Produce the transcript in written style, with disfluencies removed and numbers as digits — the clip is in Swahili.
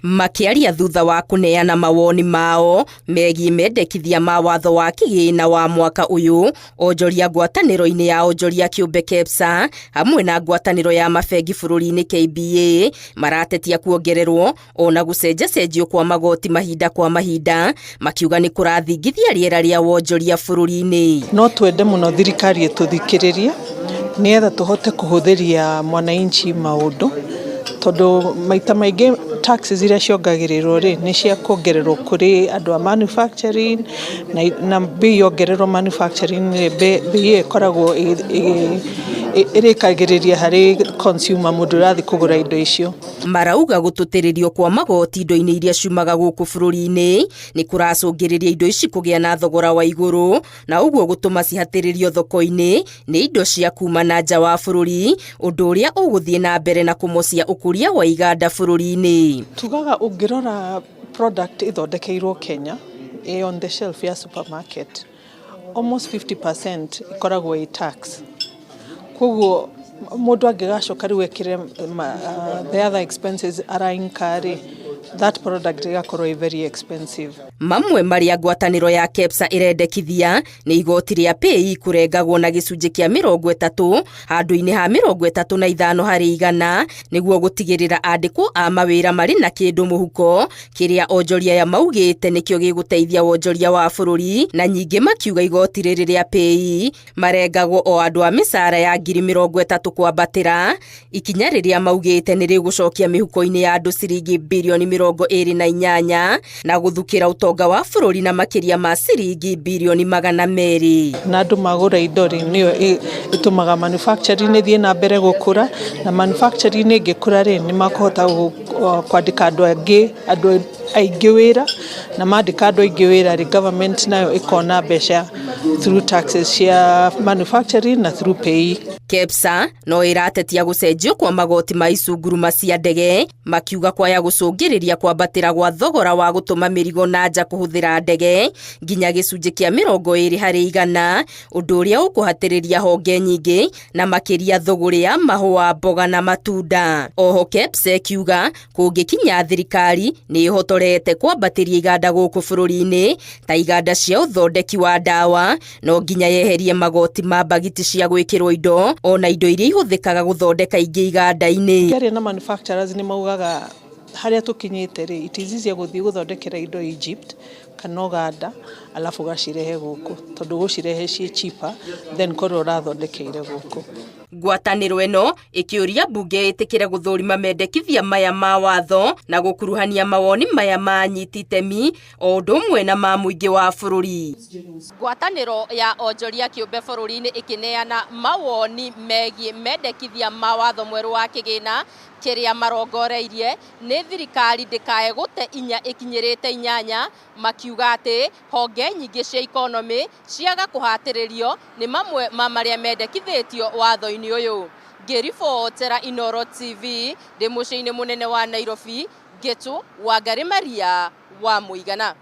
Makiaria thutha wa kuneana mawoni mao megie mendekithia ma watho wa kigina wa mwaka uyu, onjoria ngwataniro-ini ya onjoria kiumbe KEPSA hamwe na ngwataniro ya mabengi bururi-ini KBA maratetia kuongererwo ona gucenjacenjio kwa magoti mahinda kwa mahinda, makiuga ni kurathingithia riera ria wonjoria bururi-ini. No twende muno thirikari tuthikiririe nietha tuhote kuhuthiria mwananchi maundu, tondu maita maingi taxes iria ciongagirirwo ni cia kuongererwo kuri andu a manufacturing na bei yongererwo manufacturing bei ikoragwo irikagiriria hari consumer mundu rathi kugura indo icio. Marauga gututiririo kwa magoti indo-ini iria ciumaga guku bururi-ini ni kuracungiriria indo ici kugia na thogora wa iguru, na uguo gutuma cihatiririo thoko-ini ni indo cia kuma na nja wa bururi, undu uria uguthie na mbere na kumucia ukuria wa iganda bururi-ini. Tugaga ungirora product ithondekeirwo Kenya on the shelf ya supermarket, almost 50% ikoragwo i tax. Koguo mundu angigacoka riu ekire the other expenses arainkari, that product igakorwo very expensive. Mamwe maria ngwataniro ya KEPSA irendekithia ni igoti ria pay kurengagwo na gicunji kia 30 handu-ini ha 35 hari igana, niguo gutigirira andikwo a mawira mari na kindu muhuko kiria onjoria ya maugite nikio giguteithia wonjoria wa bururi, na nyingi makiuga igoti riri ria pay marengagwo o andu a misara ya 30 kwambatira, ikinya riria maugite ni rigucokia mihuko-ini ya andu ciringi bilioni 28 na guthukira utonga wa bururi na makiria ma ciringi bilioni 200. Na andu magura indo ri niyo itumaga manufacturing ithie na mbere gukura, na manufacturing ingikura ri ni makuhota kwandika andu aingi wira, na mandika andu aingi wira ri government nayo ikona mbeca through taxes cia manufacturing na through pay. KEPSA no iratetia gucenjio kwa magoti ma icunguruma cia ndege, makiuga kwaya gucungiriria kwambatira gwa thogora wa gutuma mirigo na nja kuhuthira ndege nginya gicunji kia 20 hari igana, undu uria ukuhatiriria honge nyingi na makiria thoguri ya mahua, mboga na matunda. Oho KEPSA kiuga kungikinya thirikari ni ihotorete kwambatiria iganda guku bururi-ini ta iganda cia uthondeki wa dawa, no nginya yeherie magoti ma bagiti cia gwikirwo indo ona indo iria ihuthikaga guthondeka ingi iganda-ini. Kari na manufacturers ni maugaga haria tukinyite ri it is easier guthii guthondekera indo Egypt kana Uganda alafu gacirehe guku, tondu gucirehe cie cheaper then korwo urathondekeire guku. Ngwataniro eno ikiuria bunge itikire guthurima mendekithia maya ma watho na gukuruhania mawoni maya ma nyititemi o undu umwe na ma muingi wa bururi. Ngwataniro ya onjoria kiumbe bururi-ini ikineana mawoni megie mendekithia ma watho mweru wa kigina kiria marongoreirie ni thirikari ndikae gute inya ikinyirite 8, makiuga ati honge nyingi cia economy ciaga kuhatiririo ni mamwe ma maria mendekithitio watho-ini uyu. Ngiribotera Inooro TV ndi muciini munene wa Nairobi, Getu Wangari Maria wa Muigana.